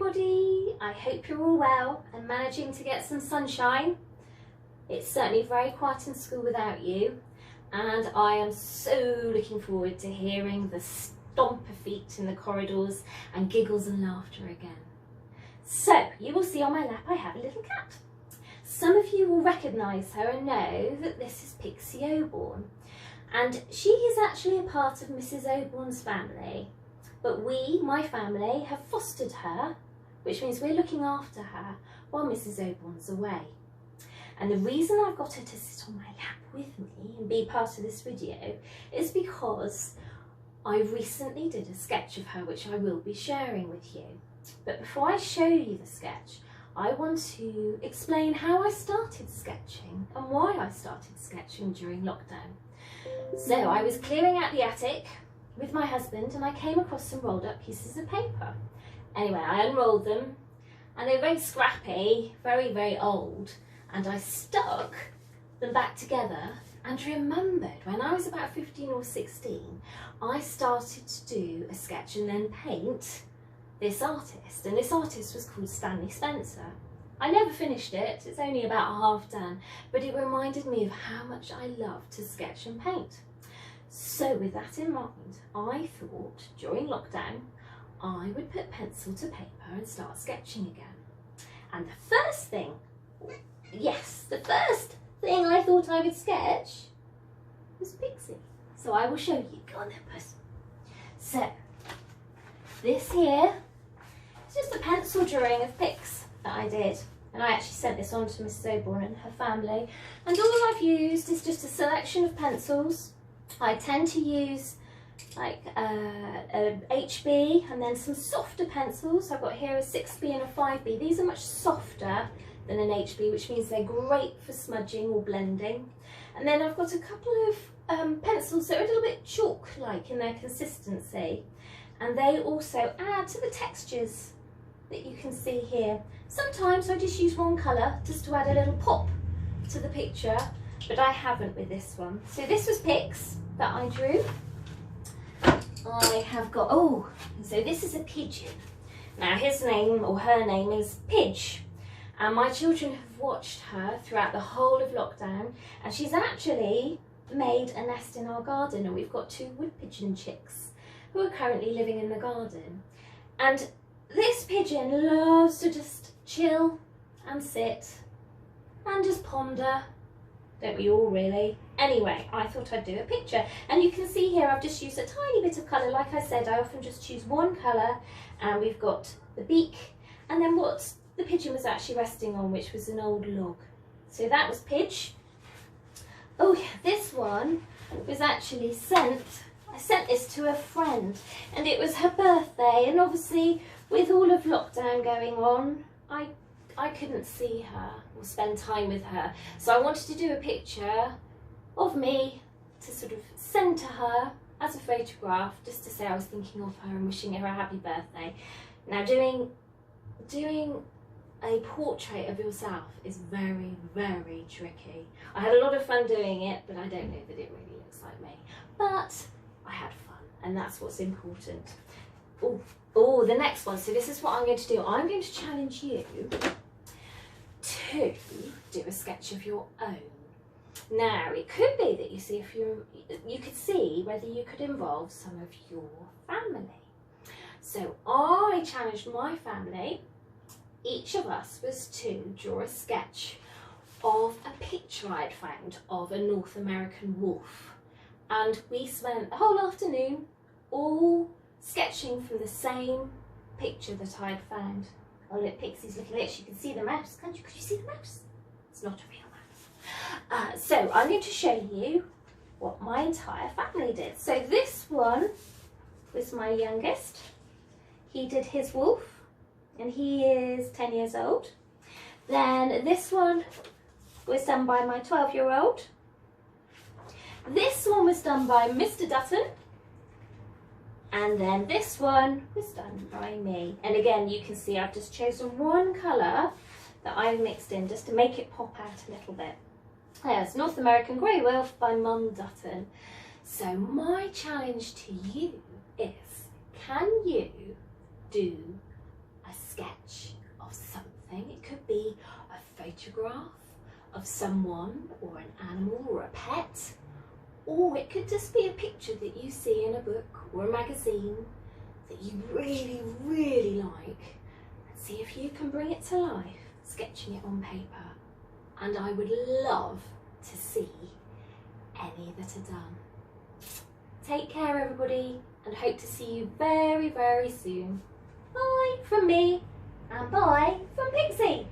everybody, I hope you're all well and managing to get some sunshine. It's certainly very quiet in school without you, and I am so looking forward to hearing the stomp of feet in the corridors and giggles and laughter again. So you will see on my lap I have a little cat. Some of you will recognise her and know that this is Pixie Oborn, and she is actually a part of Mrs. Oborn's family. But we, my family, have fostered her, which means we're looking after her while Mrs. Oborn's away. And the reason I've got her to sit on my lap with me and be part of this video is because I recently did a sketch of her which I will be sharing with you. But before I show you the sketch, I want to explain how I started sketching and why I started sketching during lockdown. So I was clearing out the attic with my husband and I came across some rolled up pieces of paper. Anyway, I unrolled them and they were very scrappy, very, very old, and I stuck them back together and remembered when I was about 15 or 16, I started to do a sketch and then paint this artist, and this artist was called Stanley Spencer. I never finished it, it's only about half done, but it reminded me of how much I love to sketch and paint. So with that in mind, I thought during lockdown I would put pencil to paper and start sketching again. And the first thing I thought I would sketch was Pixie. So I will show you. Go on then, Puss. So this here is just a pencil drawing of Pix that I did. And I actually sent this on to Mrs. Oborn and her family. And all I've used is just a selection of pencils. I tend to use like a HB and then some softer pencils. I've got here a 6B and a 5B. These are much softer than an HB, which means they're great for smudging or blending. And then I've got a couple of pencils that are a little bit chalk-like in their consistency. And they also add to the textures that you can see here. Sometimes I just use one colour just to add a little pop to the picture, but I haven't with this one. So this was Pix that I drew. I have got, so this is a pigeon. Now his name or her name is Pidge, and my children have watched her throughout the whole of lockdown, and she's actually made a nest in our garden, and we've got 2 wood pigeon chicks who are currently living in the garden. And this pigeon loves to just chill and sit and just ponder. Don't we all really? Anyway, I thought I'd do a picture. And you can see here I've just used a tiny bit of colour. Like I said, I often just choose one colour, and we've got the beak and then what the pigeon was actually resting on, which was an old log. So that was Pidge. Oh yeah, this one was actually I sent this to a friend, and it was her birthday, and obviously with all of lockdown going on, I couldn't see her or spend time with her. So I wanted to do a picture of me to sort of send to her as a photograph, just to say I was thinking of her and wishing her a happy birthday. Now doing a portrait of yourself is very, very tricky. I had a lot of fun doing it, but I don't know that it really looks like me. But I had fun, and that's what's important. Oh, the next one. So this is what I'm going to do. I'm going to challenge you to do a sketch of your own. Now, it could be that you could see whether you could involve some of your family. So I challenged my family. Each of us was to draw a sketch of a picture I'd found of a North American wolf. And we spent the whole afternoon all sketching from the same picture that I'd found. Oh look, Pixie's looking at it. You can see the mouse. Could you see the mouse? It's not a real mouse. So I'm going to show you what my entire family did. So this one was my youngest. He did his wolf, and he is 10 years old. Then this one was done by my 12-year-old. This one was done by Mr. Dutton. And then this one was done by me. And again, you can see I've just chosen one colour that I've mixed in just to make it pop out a little bit. There's North American Grey Wolf by Mum Dutton. So my challenge to you is, can you do a sketch of someone or an animal or a pet, or it could just be a picture that you see in a book or a magazine that you really, really like, and see if you can bring it to life, sketching it on paper. And I would love to see any that are done. Take care, everybody, and hope to see you very, very soon. Bye from me, and bye from Pixie.